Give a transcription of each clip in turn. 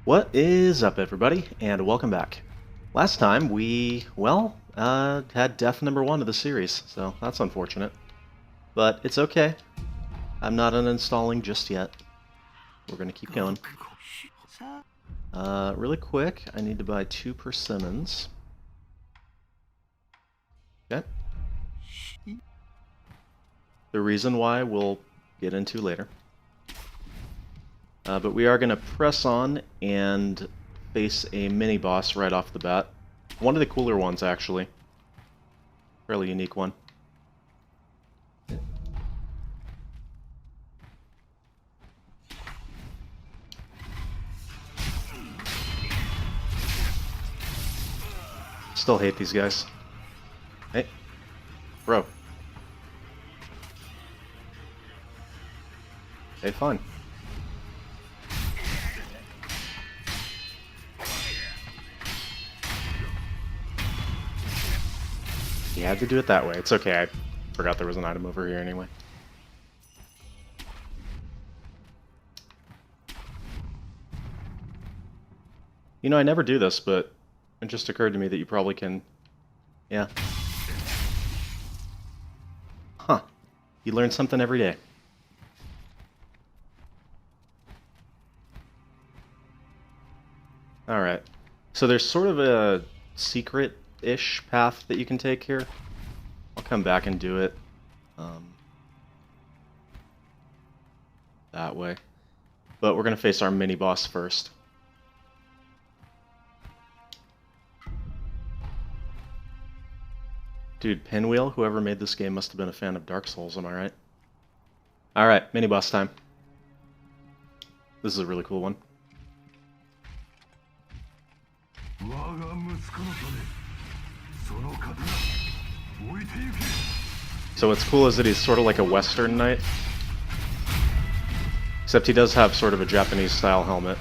What is up, everybody, and welcome back. Last time we, had death number 1 of the series, so that's unfortunate. But it's okay. I'm not uninstalling just yet. We're gonna keep going. Really quick, I need to buy 2 persimmons. Okay. The reason why we'll get into later. But we are going to press on and face a mini-boss right off the bat. One of the cooler ones, actually. Fairly unique one. Still hate these guys. Hey. Bro. Hey, fine. You had to do it that way. It's okay, I forgot there was an item over here anyway. You know, I never do this, but it just occurred to me that you probably can... Yeah. Huh. You learn something every day. Alright. So there's sort of a secret-ish path that you can take here. I'll come back and do it. That way. But we're going to face our mini-boss first. Dude, Pinwheel, whoever made this game must have been a fan of Dark Souls, am I right? Alright, mini-boss time. This is a really cool one. So what's cool is that he's sort of like a Western knight. Except he does have sort of a Japanese-style helmet.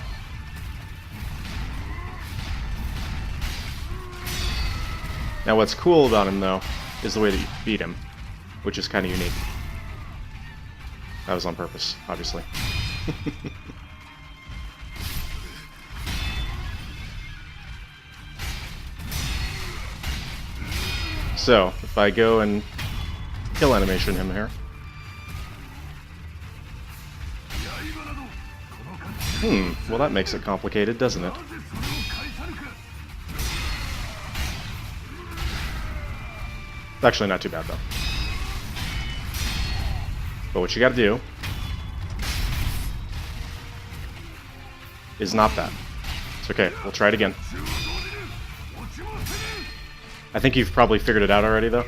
Now what's cool about him, though, is the way that you beat him, which is kind of unique. That was on purpose, obviously. So, if I go and kill animation him here. Well that makes it complicated, doesn't it? It's actually not too bad, though. But what you gotta do is not that. It's okay, we'll try it again. I think you've probably figured it out already, though.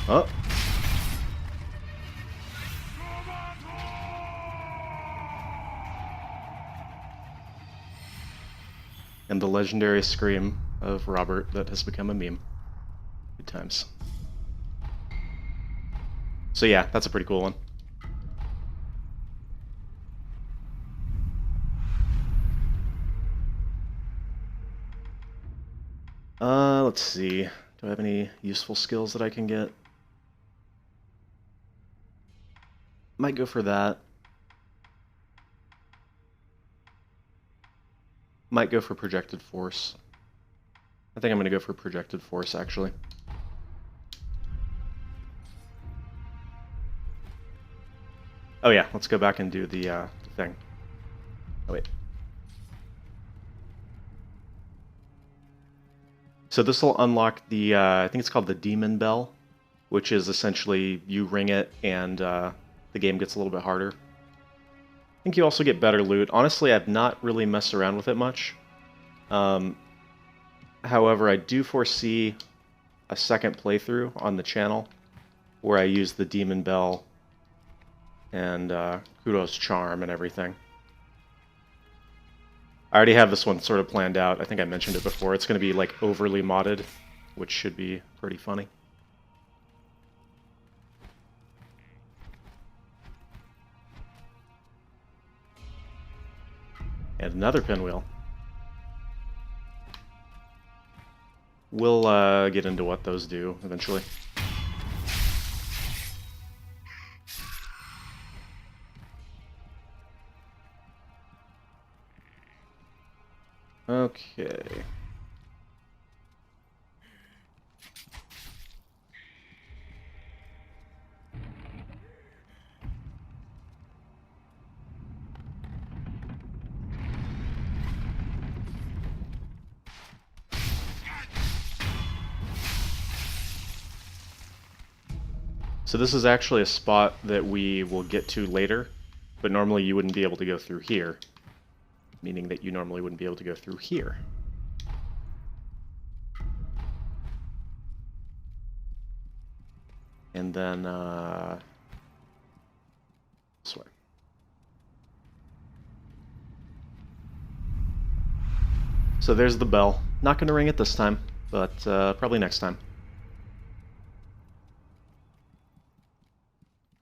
Oh. And the legendary scream of Robert that has become a meme. Good times. So yeah, that's a pretty cool one. Let's see. Do I have any useful skills that I can get? Might go for that. Might go for projected force. I think I'm going to go for projected force, actually. Oh yeah, let's go back and do the thing. Oh wait. So this will unlock the, I think it's called the Demon Bell, which is essentially you ring it and the game gets a little bit harder. I think you also get better loot. Honestly, I've not really messed around with it much. However, I do foresee a second playthrough on the channel where I use the Demon Bell and Kudo's Charm and everything. I already have this one sort of planned out. I think I mentioned it before. It's going to be like overly modded, which should be pretty funny. And another pinwheel. We'll get into what those do eventually. Okay. So this is actually a spot that we will get to later, but normally you wouldn't be able to go through here, meaning that you normally wouldn't be able to go through here. And then, this way. So there's the bell. Not going to ring it this time, but probably next time.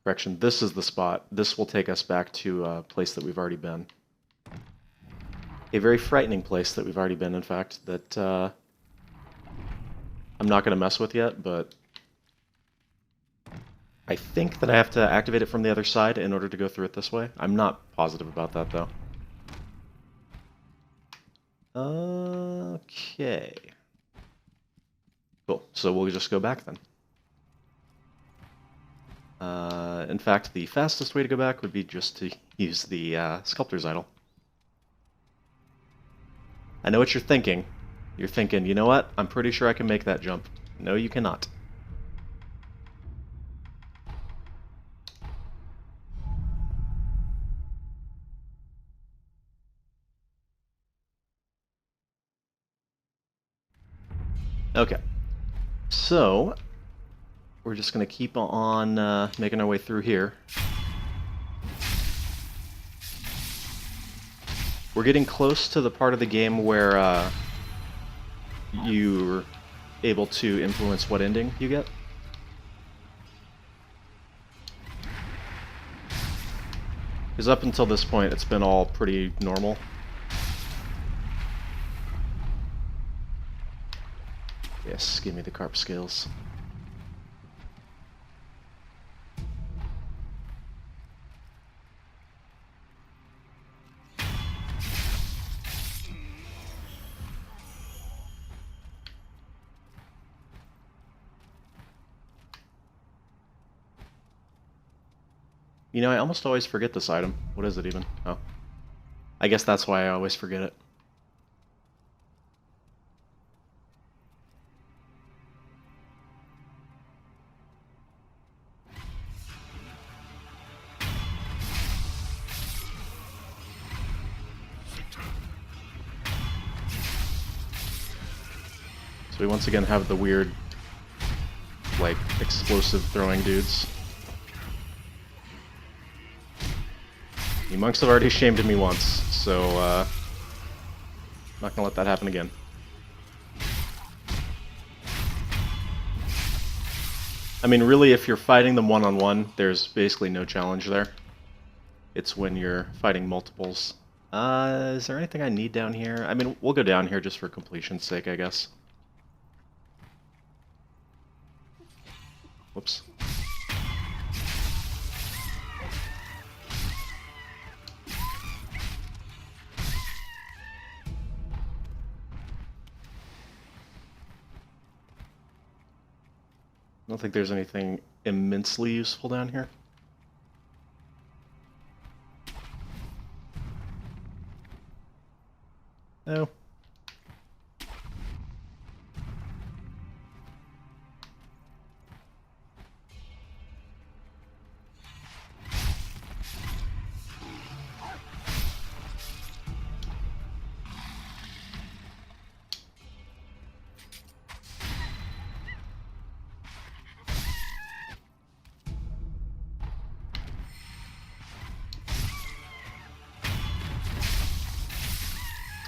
Correction, this is the spot. This will take us back to a place that we've already been. A very frightening place that we've already been, in fact, that I'm not going to mess with yet, but I think that I have to activate it from the other side in order to go through it this way. I'm not positive about that, though. Okay. Cool. So we'll just go back then. In fact, the fastest way to go back would be just to use the Sculptor's Idol. I know what you're thinking. You're thinking, you know what? I'm pretty sure I can make that jump. No, you cannot. Okay. So, we're just going to keep on making our way through here. We're getting close to the part of the game where you're able to influence what ending you get. Because up until this point, it's been all pretty normal. Yes, give me the carp scales. You know, I almost always forget this item. What is it even? Oh. I guess that's why I always forget it. So we once again have the weird, like, explosive throwing dudes. You monks have already shamed me once, so I'm not gonna let that happen again. I mean, really, if you're fighting them one-on-one, there's basically no challenge there. It's when you're fighting multiples. Is there anything I need down here? I mean, we'll go down here just for completion's sake, I guess. Whoops. I don't think there's anything immensely useful down here. No.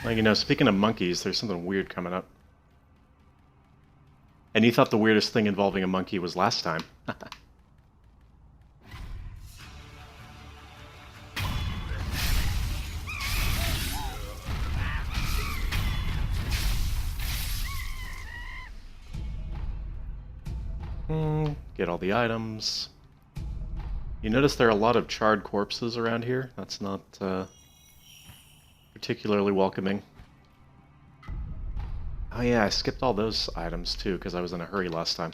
Well, you know, speaking of monkeys, there's something weird coming up. And you thought the weirdest thing involving a monkey was last time. Get all the items. You notice there are a lot of charred corpses around here. That's not particularly welcoming. Oh yeah, I skipped all those items too because I was in a hurry last time.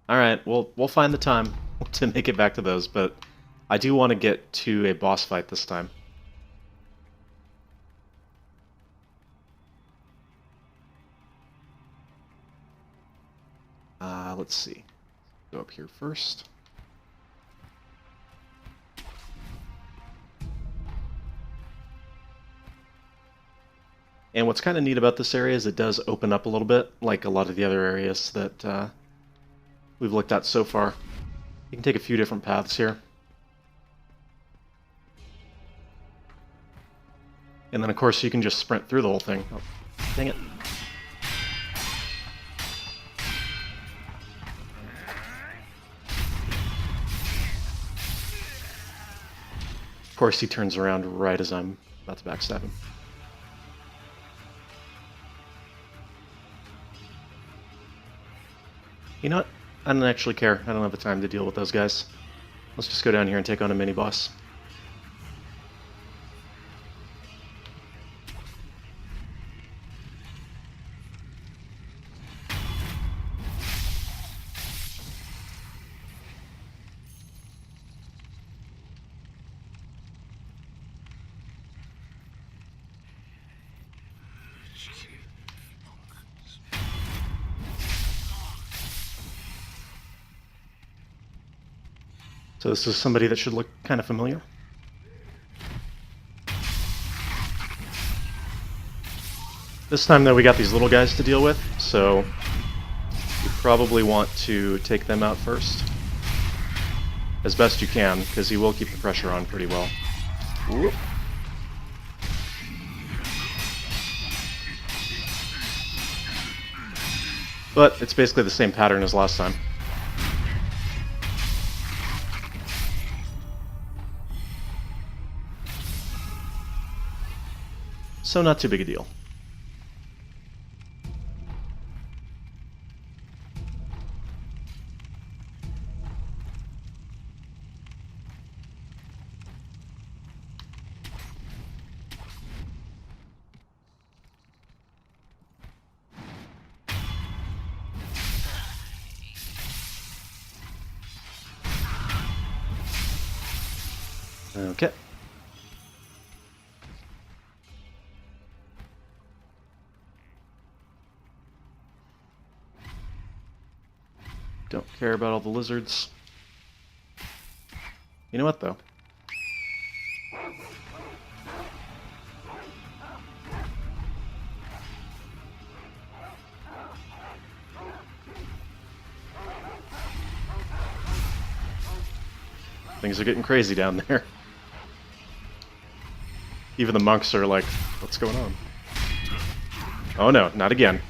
Alright, we'll find the time to make it back to those, but I do want to get to a boss fight this time. Let's see. Go up here first. And what's kind of neat about this area is it does open up a little bit, like a lot of the other areas that we've looked at so far. You can take a few different paths here. And then, of course, you can just sprint through the whole thing. Oh, dang it. Of course, he turns around right as I'm about to backstab him. You know what? I don't actually care. I don't have the time to deal with those guys. Let's just go down here and take on a mini-boss. So this is somebody that should look kind of familiar. This time, though, we got these little guys to deal with, so you probably want to take them out first. As best you can, because he will keep the pressure on pretty well. Whoop. But it's basically the same pattern as last time. So not too big a deal. Okay. Don't care about all the lizards. You know what, though? Things are getting crazy down there. Even the monks are like, what's going on? Oh no, not again.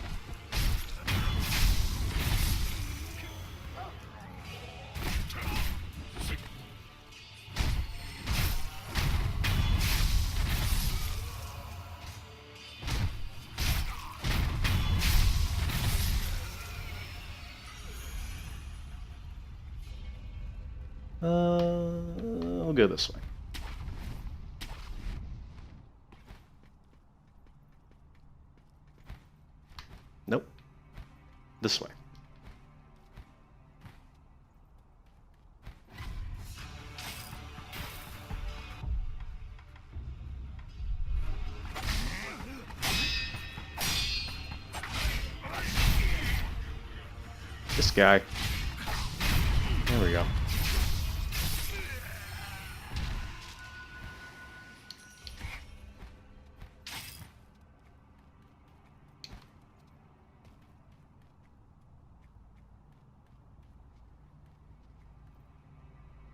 We'll go this way. Nope. This way. This guy. There we go.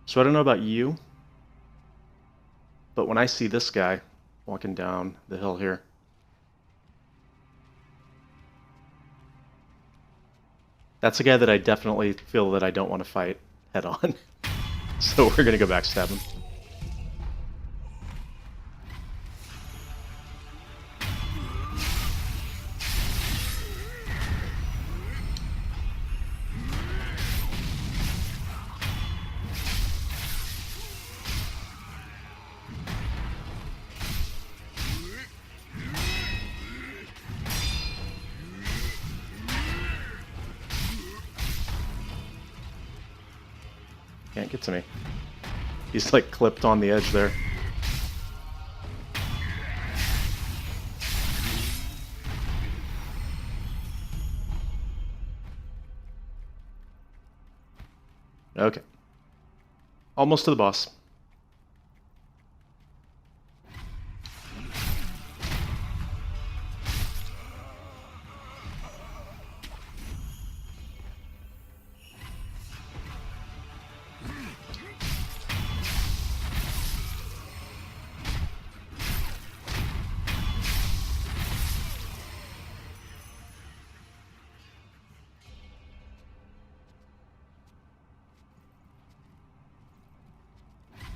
So I don't know about you, but when I see this guy walking down the hill here, that's a guy that I definitely feel that I don't want to fight head on. So we're going to go backstab him. Can't get to me. He's like clipped on the edge there. Okay. Almost to the boss.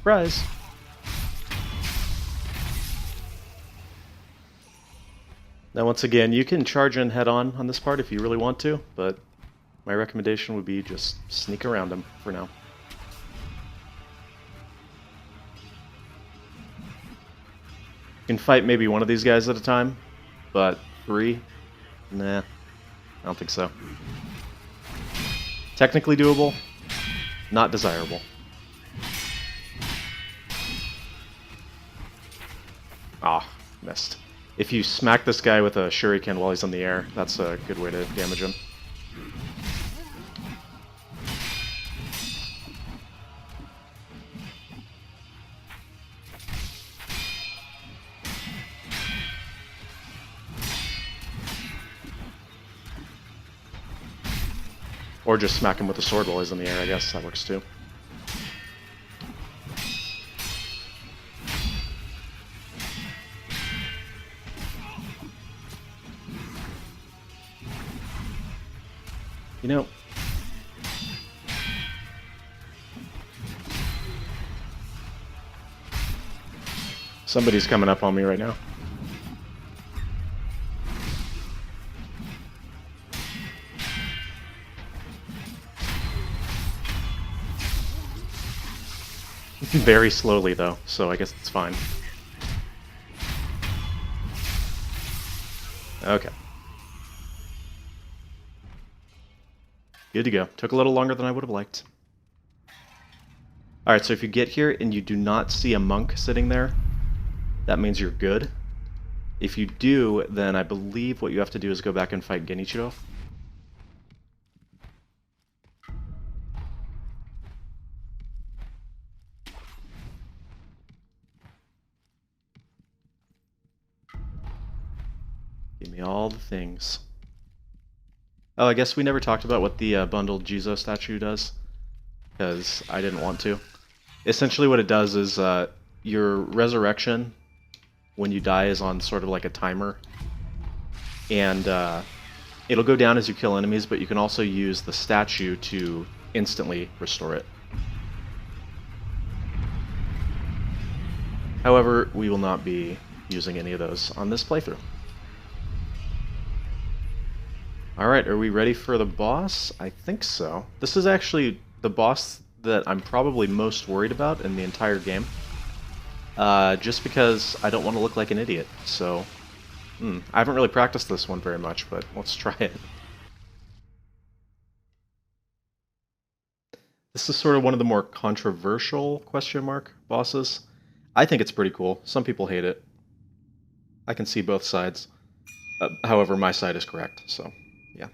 Surprise! Now once again, you can charge in head-on on this part if you really want to, but my recommendation would be just sneak around him for now. You can fight maybe one of these guys at a time, but 3? Nah, I don't think so. Technically doable, not desirable. Ah, missed. If you smack this guy with a shuriken while he's in the air, that's a good way to damage him. Or just smack him with a sword while he's in the air, I guess that works too. You know, somebody's coming up on me right now. Very slowly though, so I guess it's fine. Okay. Good to go. Took a little longer than I would have liked. Alright, so if you get here and you do not see a monk sitting there, that means you're good. If you do, then I believe what you have to do is go back and fight Genichiro. Give me all the things. Oh, I guess we never talked about what the bundled Jizo statue does, because I didn't want to. Essentially what it does is your resurrection when you die is on sort of like a timer, and it'll go down as you kill enemies, but you can also use the statue to instantly restore it. However, we will not be using any of those on this playthrough. Alright, are we ready for the boss? I think so. This is actually the boss that I'm probably most worried about in the entire game. Just because I don't want to look like an idiot, so... I haven't really practiced this one very much, but let's try it. This is sort of one of the more controversial question mark bosses. I think it's pretty cool. Some people hate it. I can see both sides. However, my side is correct, so... yeah.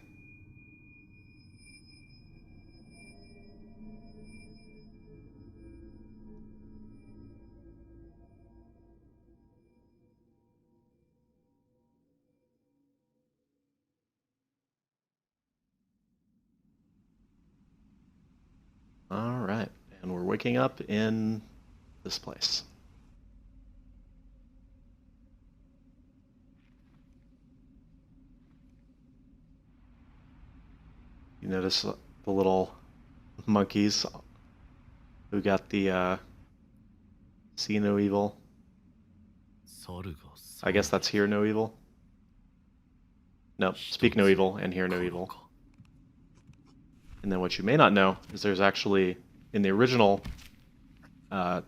Alright, and we're waking up in this place. You notice the little monkeys who got the see no evil. I guess that's hear no evil. No, speak no evil and hear no evil. And then what you may not know is there's actually, in the original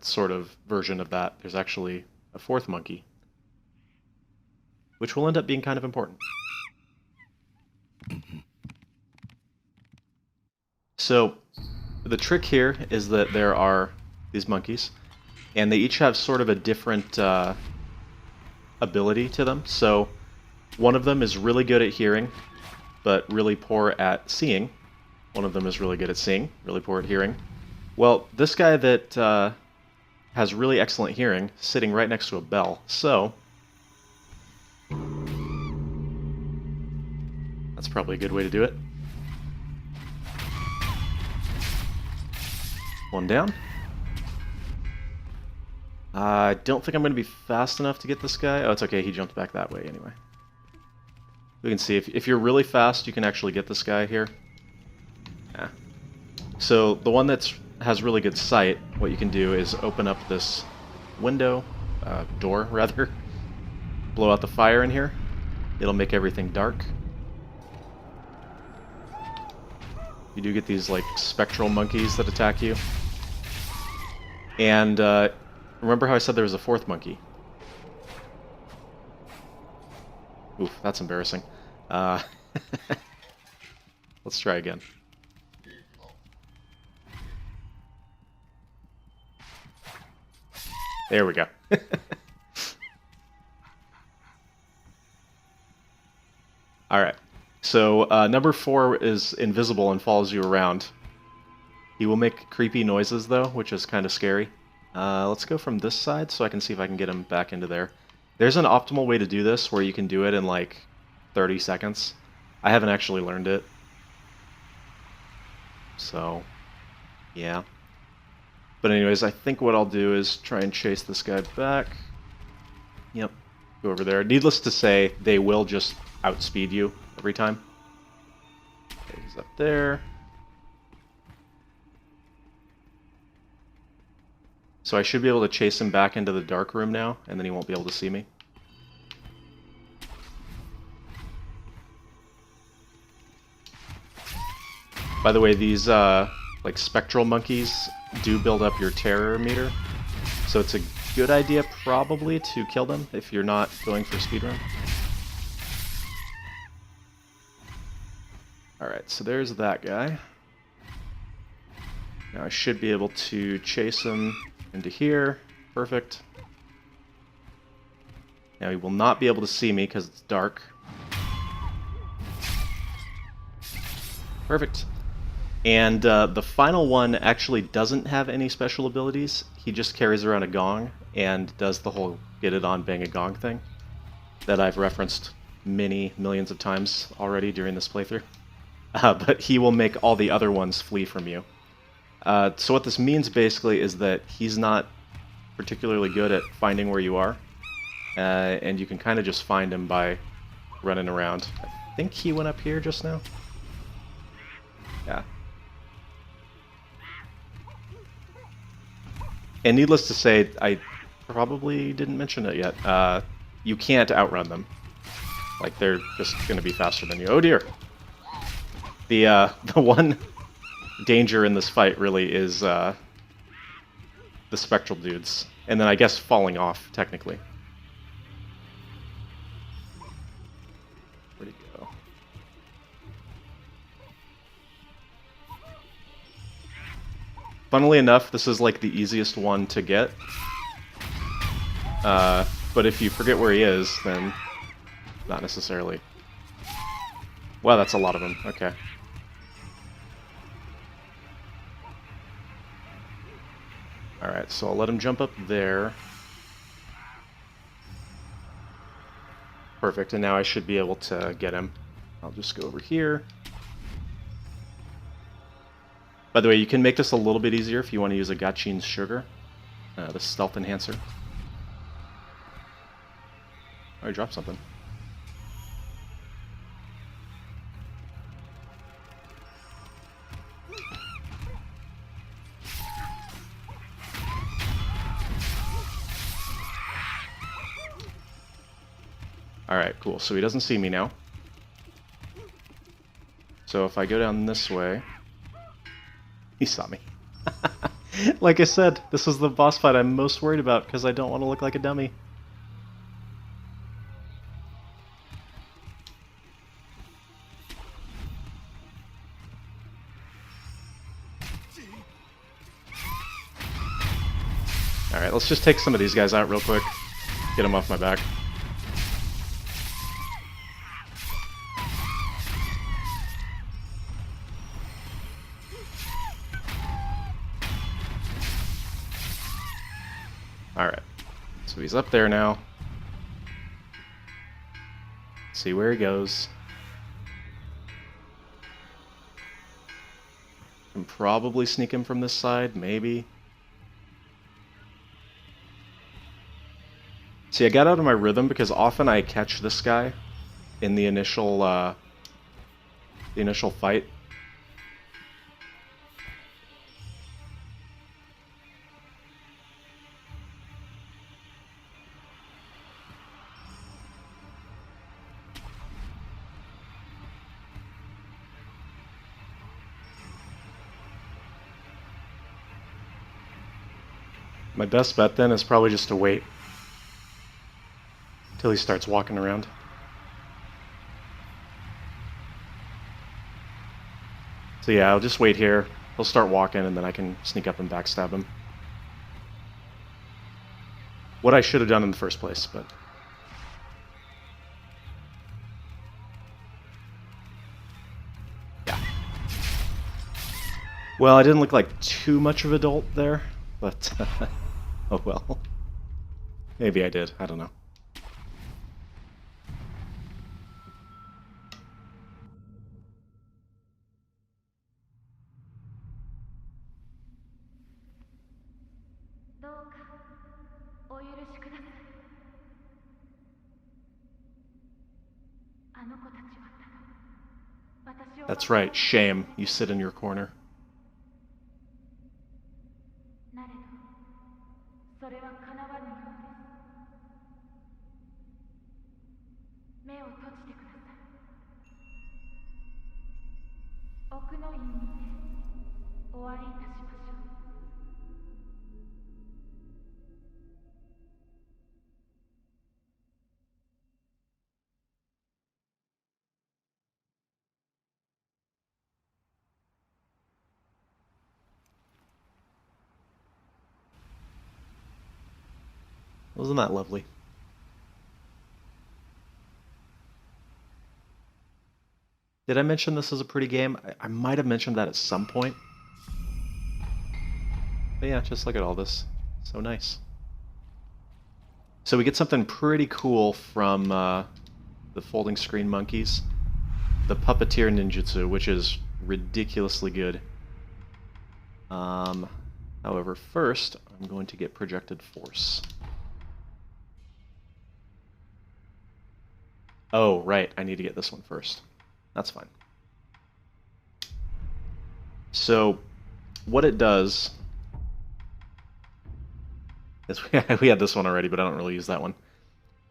sort of version of that, there's actually a fourth monkey, which will end up being kind of important. So, the trick here is that there are these monkeys, and they each have sort of a different ability to them. So one of them is really good at hearing, but really poor at seeing. One of them is really good at seeing, really poor at hearing. Well, this guy that has really excellent hearing, sitting right next to a bell. So that's probably a good way to do it. One down. I don't think I'm going to be fast enough to get this guy. Oh, it's okay. He jumped back that way anyway. We can see if you're really fast, you can actually get this guy here. Yeah. So the one that has really good sight, what you can do is open up this window, door rather, blow out the fire in here. It'll make everything dark. You do get these like spectral monkeys that attack you. And remember how I said there was a fourth monkey? Oof, that's embarrassing. Let's try again. There we go. Alright, so number 4 is invisible and follows you around. He will make creepy noises though, which is kind of scary. Let's go from this side so I can see if I can get him back into there. There's an optimal way to do this where you can do it in like 30 seconds. I haven't actually learned it. So, yeah. But anyways, I think what I'll do is try and chase this guy back. Yep, go over there. Needless to say, they will just outspeed you every time. Okay, he's up there. So I should be able to chase him back into the dark room now, and then he won't be able to see me. By the way, these like spectral monkeys do build up your terror meter, so it's a good idea probably to kill them if you're not going for speedrun. Alright, so there's that guy. Now I should be able to chase him into here. Perfect. Now he will not be able to see me because it's dark. Perfect. And the final one actually doesn't have any special abilities. He just carries around a gong and does the whole get it on bang a gong thing that I've referenced many millions of times already during this playthrough. But he will make all the other ones flee from you. So what this means basically is that he's not particularly good at finding where you are, and you can kind of just find him by running around. I think he went up here just now. Yeah. And needless to say, I probably didn't mention it yet. You can't outrun them. Like, they're just going to be faster than you. Oh dear! The one danger in this fight really is the spectral dudes. And then I guess falling off, technically. Where'd he go? Funnily enough, this is like the easiest one to get. But if you forget where he is, then not necessarily. Wow, that's a lot of them. Okay. Alright, so I'll let him jump up there. Perfect, and now I should be able to get him. I'll just go over here. By the way, you can make this a little bit easier if you want to use a Gachin's Sugar, the stealth enhancer. Oh, I dropped something. Alright, cool. So he doesn't see me now. So if I go down this way... He saw me. Like I said, this is the boss fight I'm most worried about because I don't want to look like a dummy. Alright, let's just take some of these guys out real quick. Get them off my back. Alright, so he's up there now. See where he goes. Can probably sneak him from this side, maybe. See, I got out of my rhythm because often I catch this guy in the initial fight. My best bet then is probably just to wait till he starts walking around. So yeah, I'll just wait here. He'll start walking and then I can sneak up and backstab him. What I should have done in the first place, but... yeah. Well, I didn't look like too much of a dolt there, but... oh well. Maybe I did, I don't know. That's right, shame. You sit in your corner. Wasn't that lovely? Did I mention this is a pretty game? I might have mentioned that at some point. But yeah, just look at all this. So nice. So we get something pretty cool from the folding screen monkeys. The puppeteer ninjutsu, which is ridiculously good. However, first, I'm going to get projected force. Oh, right, I need to get this one first. That's fine. So, what it does is, we had this one already, but I don't really use that one.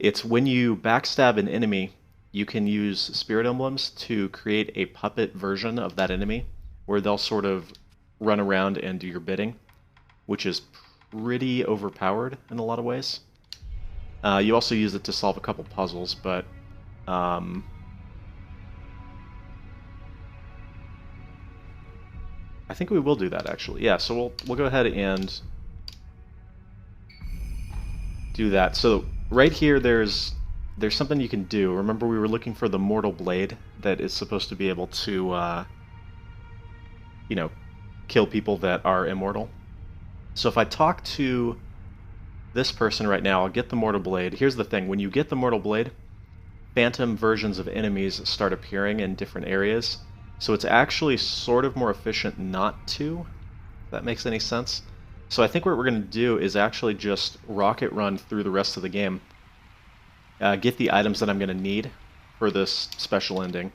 It's when you backstab an enemy, you can use spirit emblems to create a puppet version of that enemy, where they'll sort of run around and do your bidding, which is pretty overpowered in a lot of ways. You also use it to solve a couple puzzles, but I think we will do that actually. Yeah, so we'll go ahead and do that. So right here there's something you can do. Remember we were looking for the mortal blade that is supposed to be able to you know, kill people that are immortal. So if I talk to this person right now, I'll get the mortal blade. Here's the thing, when you get the mortal blade, phantom versions of enemies start appearing in different areas. So it's actually sort of more efficient not to, if that makes any sense. So I think what we're going to do is actually just rocket run through the rest of the game, get the items that I'm going to need for this special ending,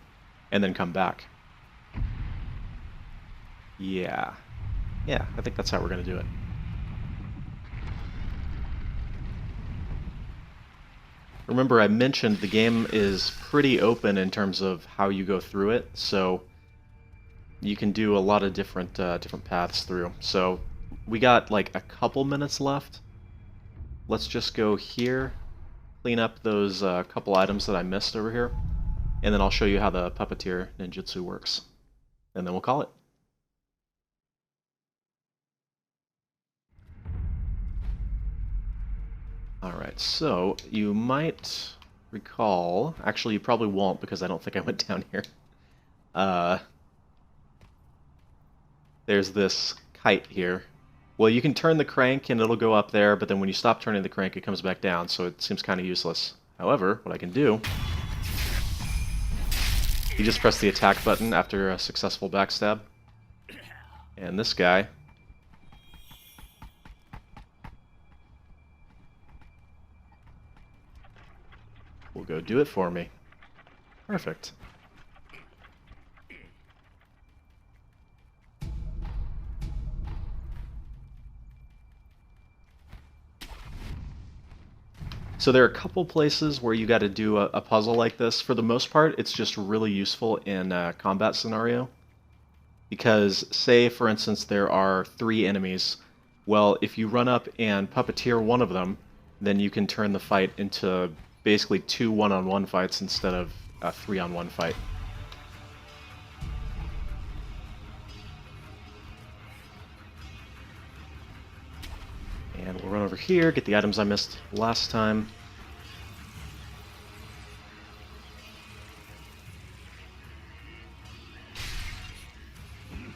and then come back. Yeah, I think that's how we're going to do it. Remember, I mentioned the game is pretty open in terms of how you go through it, so you can do a lot of different paths through. So we got like a couple minutes left. Let's just go here, clean up those couple items that I missed over here, and then I'll show you how the puppeteer ninjutsu works, and then we'll call it. Alright, so you might recall... Actually, you probably won't because I don't think I went down here. There's this kite here. Well, you can turn the crank and it'll go up there, but then when you stop turning the crank, it comes back down, so it seems kind of useless. However, what I can do... You just press the attack button after a successful backstab. And this guy... will go do it for me. Perfect. So there are a couple places where you got to do a puzzle like this. For the most part, it's just really useful in a combat scenario. Because, say, for instance, there are 3 enemies. Well, if you run up and puppeteer one of them, then you can turn the fight into basically 2 one-on-one fights instead of a 3-on-1 fight. And we'll run over here, get the items I missed last time.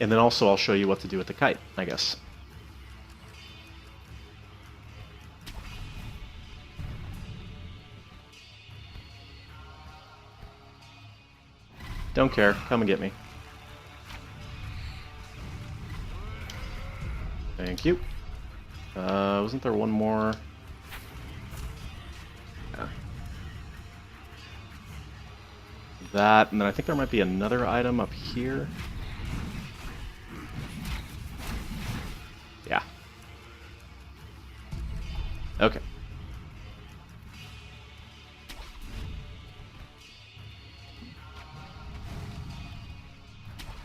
And then also I'll show you what to do with the kite, I guess. Don't care, come and get me. Thank you. Wasn't there one more? Yeah. That, and then I think there might be another item up here. Yeah. Okay.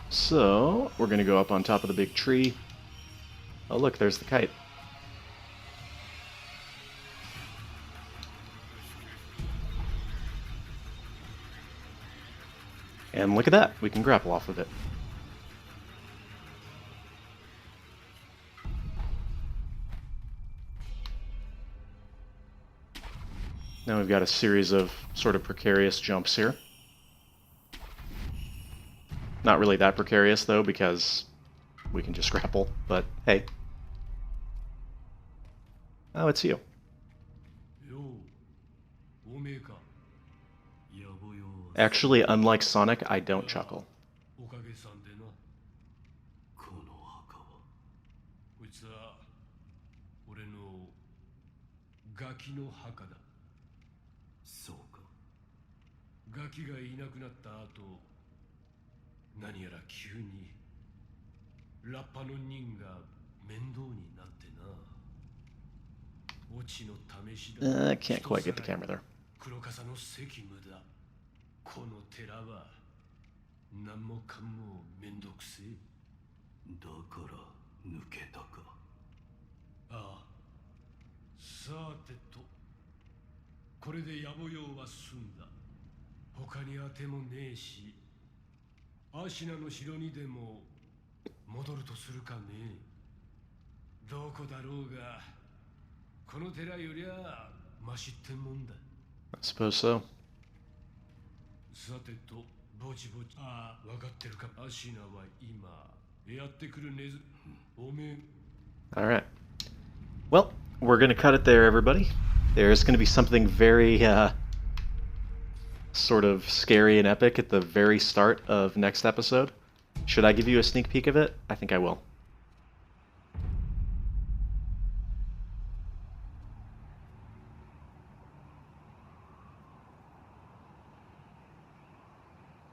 So, we're going to go up on top of the big tree. Oh look, there's the kite. And look at that, we can grapple off of it. Now we've got a series of sort of precarious jumps here. Not really that precarious, though, because we can just grapple, but hey. Oh, it's you. Actually, unlike Sonic, I don't chuckle. I can't quite get the camera there. I suppose so. Alright. Well, we're going to cut it there, everybody. There's going to be something very, sort of scary and epic at the very start of next episode. Should I give you a sneak peek of it? I think I will.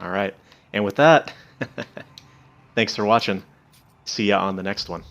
Alright, and with that, thanks for watching. See ya on the next one.